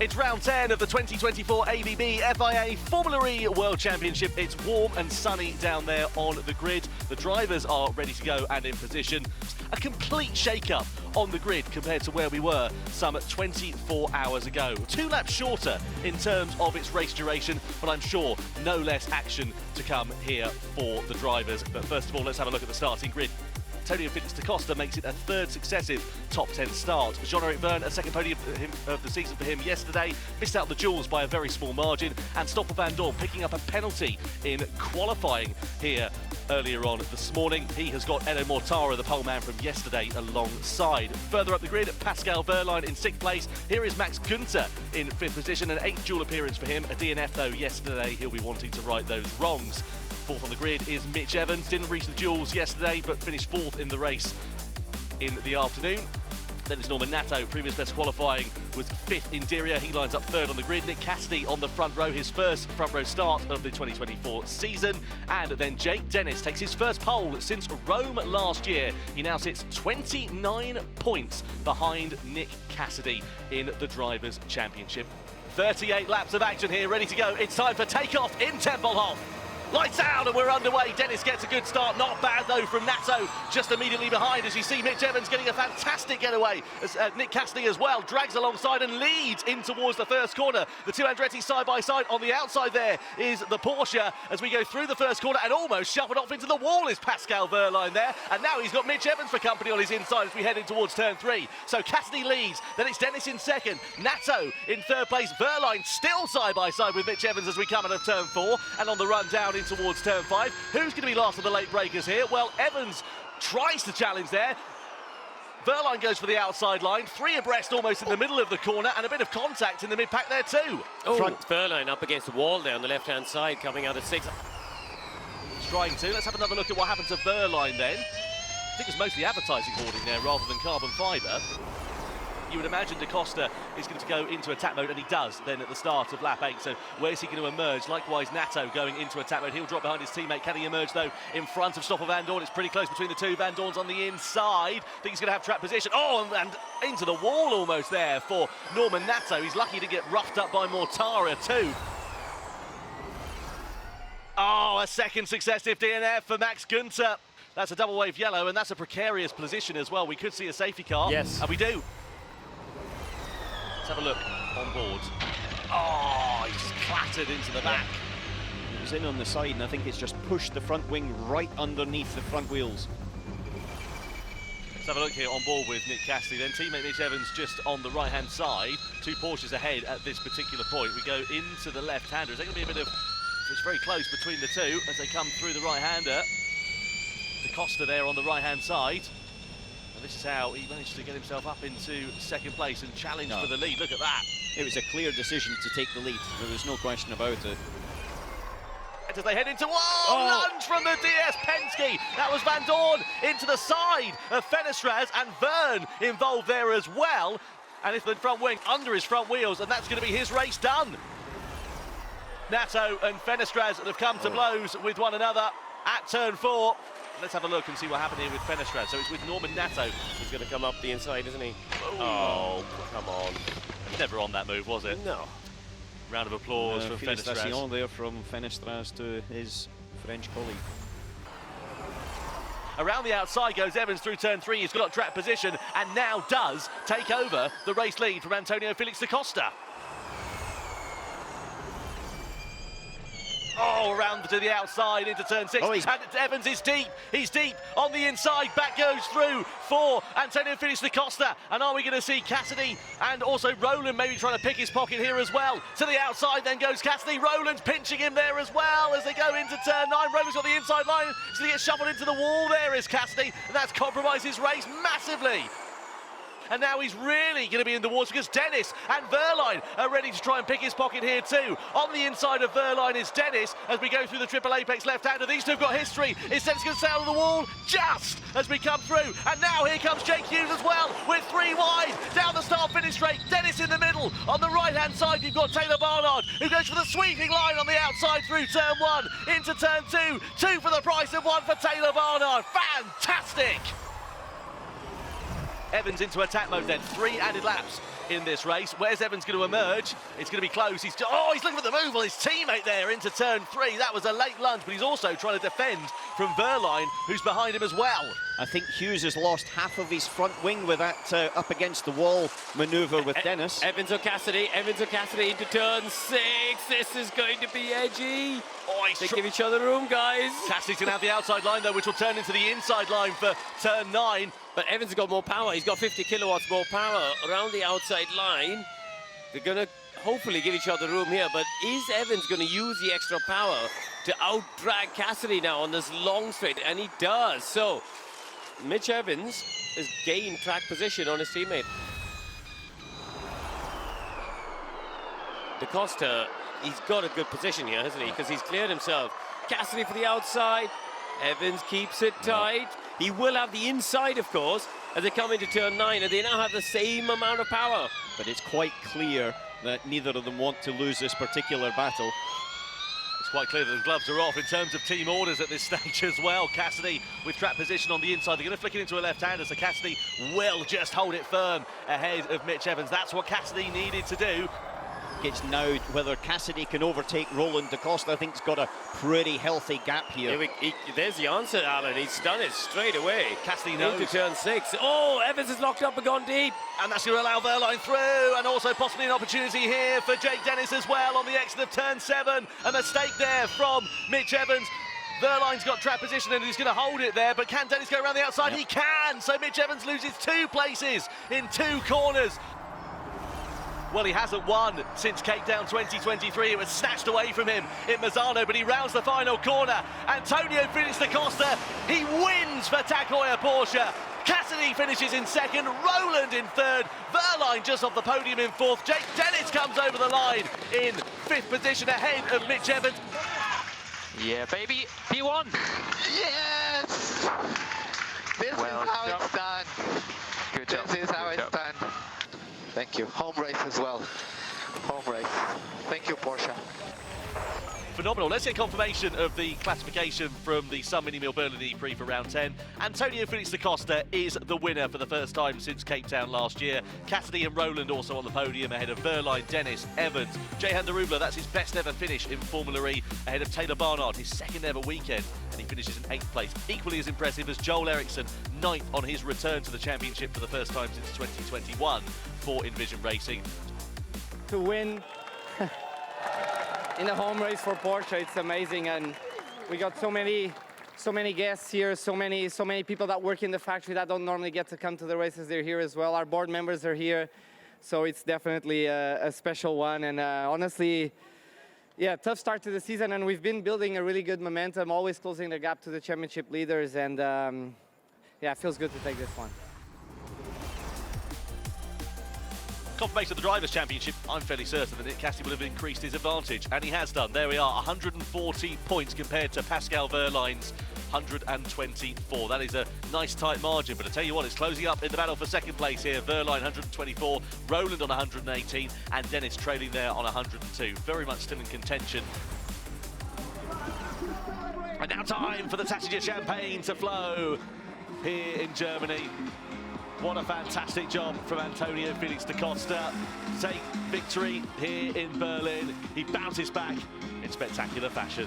It's round 10 of the 2024 ABB FIA Formula E World Championship. It's warm and sunny down there on the grid. The drivers are ready to go and in position. A complete shake-up on the grid compared to where we were some 24 hours ago. 2 laps shorter in terms of its race duration, but I'm sure no less action to come here for the drivers. But first of all, let's have a look at the starting grid. Antonio Costa makes it a 3rd successive top 10 start. Jean-Eric Vergne, a 2nd podium of the season for him yesterday, missed out the duels by a very small margin, and Stoffel Vandoorne picking up a penalty in qualifying here earlier on this morning. He has got Enno Mortara, the pole man from yesterday, alongside. Further up the grid, Pascal Wehrlein in 6th place. Here is Max Günther in 5th position, an 8th duel appearance for him. A DNF though yesterday, he'll be wanting to right those wrongs. 4th on the grid is Mitch Evans, didn't reach the duels yesterday but finished 4th in the race in the afternoon. Then it's Norman Nato, previous best qualifying was 5th in Diriyah, he lines up 3rd on the grid. Nick Cassidy on the front row, his first front row start of the 2024 season. And then Jake Dennis takes his first pole since Rome last year. He now sits 29 points behind Nick Cassidy in the Drivers' Championship. 38 laps of action here, ready to go. It's time for takeoff in Tempelhof. Lights out and we're underway. Dennis gets a good start. Not bad though from Nato, just immediately behind as you see Mitch Evans getting a fantastic getaway. As Nick Cassidy as well drags alongside and leads in towards the first corner. The two Andretti side by side. On the outside there is the Porsche as we go through the first corner and almost shuffled off into the wall is Pascal Wehrlein there. And now he's got Mitch Evans for company on his inside as we head in towards turn 3. So Cassidy leads, then it's Dennis in 2nd, Nato in 3rd place, Wehrlein still side by side with Mitch Evans as we come out of turn 4 and on the run down towards turn 5. Who's going to be last of the late breakers here? Well, Evans tries to challenge there. Wehrlein goes for the outside line, 3 abreast almost in the middle of the corner, and a bit of contact in the mid-pack there too. Front Wehrlein up against the wall there on the left-hand side, coming out at 6th. He's trying to. Let's have another look at what happened to Wehrlein then. I think it's mostly advertising hoarding there rather than carbon fibre. You would imagine Costa is going to go into attack mode, and he does then at the start of lap 8. So where's he going to emerge? Likewise, Nato going into attack mode. He'll drop behind his teammate. Can he emerge, though, in front of Stoffel Vandoorne? It's pretty close between the two. Vandoorne's on the inside. I think he's going to have track position. Oh, and into the wall almost there for Norman Nato. He's lucky to get roughed up by Mortara, too. Oh, a 2nd successive DNF for Max Günther. That's a double wave yellow, and that's a precarious position as well. We could see a safety car. Yes. And we do. Have a look on board. Oh, he's clattered into the back. It was in on the side, and I think it's just pushed the front wing right underneath the front wheels. Let's have a look here on board with Nick Cassidy. Then teammate Mitch Evans just on the right-hand side. 2 Porsches ahead at this particular point. We go into the left-hander. Is there going to be a bit of... It's very close between the two as they come through the right-hander. Costa there on the right-hand side. This is how he managed to get himself up into 2nd place and challenge for the lead. Look at that. It was a clear decision to take the lead. There was no question about it. As they head into lunge from the DS Penske. That was Vandoorne into the side of Fenestraz, and Vergne involved there as well. And it's the front wing under his front wheels, and that's going to be his race done. Nato and Fenestraz have come to blows with one another at turn 4. Let's have a look and see what happened here with Fenestraz. So it's with Norman Nato. He's going to come up the inside, isn't he? Oh, come on. Never on that move, was it? No. Round of applause for Fenestraz. There from Fenestraz to his French colleague. Around the outside goes Evans through turn 3. He's got track position and now does take over the race lead from Antonio Costa. Oh, around to the outside into turn 6. Oh, and Evans is deep. He's deep on the inside. Back goes through for Antonio Costa. And are we going to see Cassidy and also Roland maybe trying to pick his pocket here as well? To the outside then goes Cassidy. Roland's pinching him there as well as they go into turn 9. Roland's on the inside line. So he gets shuffled into the wall. There is Cassidy. And that's compromised his race massively. And now he's really going to be in the water because Dennis and Wehrlein are ready to try and pick his pocket here too. On the inside of Wehrlein is Dennis as we go through the triple apex left-hander. These two have got history. Is Dennis going to sail on the wall just as we come through? And now here comes Jake Hughes as well with 3 wide down the start-finish straight. Dennis in the middle. On the right-hand side you've got Taylor Barnard who goes for the sweeping line on the outside through turn 1 into turn 2. 2 for the price of 1 for Taylor Barnard. Fantastic! Evans into attack mode then, 3 added laps in this race. Where's Evans going to emerge? It's going to be close. He's looking for the move on his teammate there into turn 3. That was a late lunge, but he's also trying to defend from Wehrlein, who's behind him as well. I think Hughes has lost half of his front wing with that up against the wall manoeuvre with Dennis. Evans or Cassidy into turn 6. This is going to be edgy. They give each other room, guys. Cassidy's going to have the outside line, though, which will turn into the inside line for turn 9. But Evans has got more power. He's got 50 kilowatts more power around the outside line. They're going to hopefully give each other room here, but is Evans going to use the extra power to out-drag Cassidy now on this long straight? And he does. So Mitch Evans has gained track position on his teammate. Da Costa, he's got a good position here, hasn't he? Because he's cleared himself. Cassidy for the outside. Evans keeps it tight. He will have the inside, of course, as they come into turn 9, and they now have the same amount of power. But it's quite clear that neither of them want to lose this particular battle. It's quite clear that the gloves are off in terms of team orders at this stage as well. Cassidy with track position on the inside. They're going to flick it into a left-hander, so Cassidy will just hold it firm ahead of Mitch Evans. That's what Cassidy needed to do. It's now whether Cassidy can overtake Roland. Da Costa, I think, has got a pretty healthy gap here. There's the answer, Alan. He's done it straight away. Cassidy knows. Into turn 6. Oh, Evans is locked up and gone deep. And that's going to allow Wehrlein through, and also possibly an opportunity here for Jake Dennis as well on the exit of turn 7. A mistake there from Mitch Evans. Wehrlein's got track position and he's going to hold it there, but can Dennis go around the outside? Yep. He can! So Mitch Evans loses 2 places in 2 corners. Well, he hasn't won since Cape Town 2023. It was snatched away from him in Mazzano, but he rounds the final corner. Antonio Da Costa, he wins for TAG Heuer Porsche. Cassidy finishes in 2nd, Roland in 3rd, Wehrlein just off the podium in 4th. Jake Dennis comes over the line in 5th position ahead of Mitch Evans. Yeah, baby, P1. Yes! This is how it's done. Good job. This is how it's done. Thank you. Home race as well. Home race. Thank you, Porsche. Phenomenal. Let's get confirmation of the classification from the SUN MINIMEAL Berlin E-Prix for round 10. Antonio Da Costa is the winner for the first time since Cape Town last year. Cassidy and Roland also on the podium ahead of Wehrlein, Dennis, Evans. Jehan Darubla, that's his best ever finish in Formula E, ahead of Taylor Barnard, his 2nd ever weekend, and he finishes in 8th place. Equally as impressive as Joel Eriksson, 9th on his return to the championship for the first time since 2021 for Envision Racing. To win in a home race for Porsche, it's amazing, and we got so many guests here, so many people that work in the factory that don't normally get to come to the races. They're here as well. Our board members are here, so it's definitely a special one. And honestly, yeah, tough start to the season, and we've been building a really good momentum, always closing the gap to the championship leaders, and yeah, it feels good to take this one. Confirmation of the Drivers' Championship, I'm fairly certain that Nick Cassidy will have increased his advantage, and he has done. There we are, 140 points compared to Pascal Wehrlein's 124. That is a nice tight margin, but I tell you what, it's closing up in the battle for 2nd place here. Wehrlein 124, Roland on 118, and Dennis trailing there on 102. Very much still in contention. And now time for the Tassiger champagne to flow here in Germany. What a fantastic job from Antonio Da Costa. Take victory here in Berlin. He bounces back in spectacular fashion.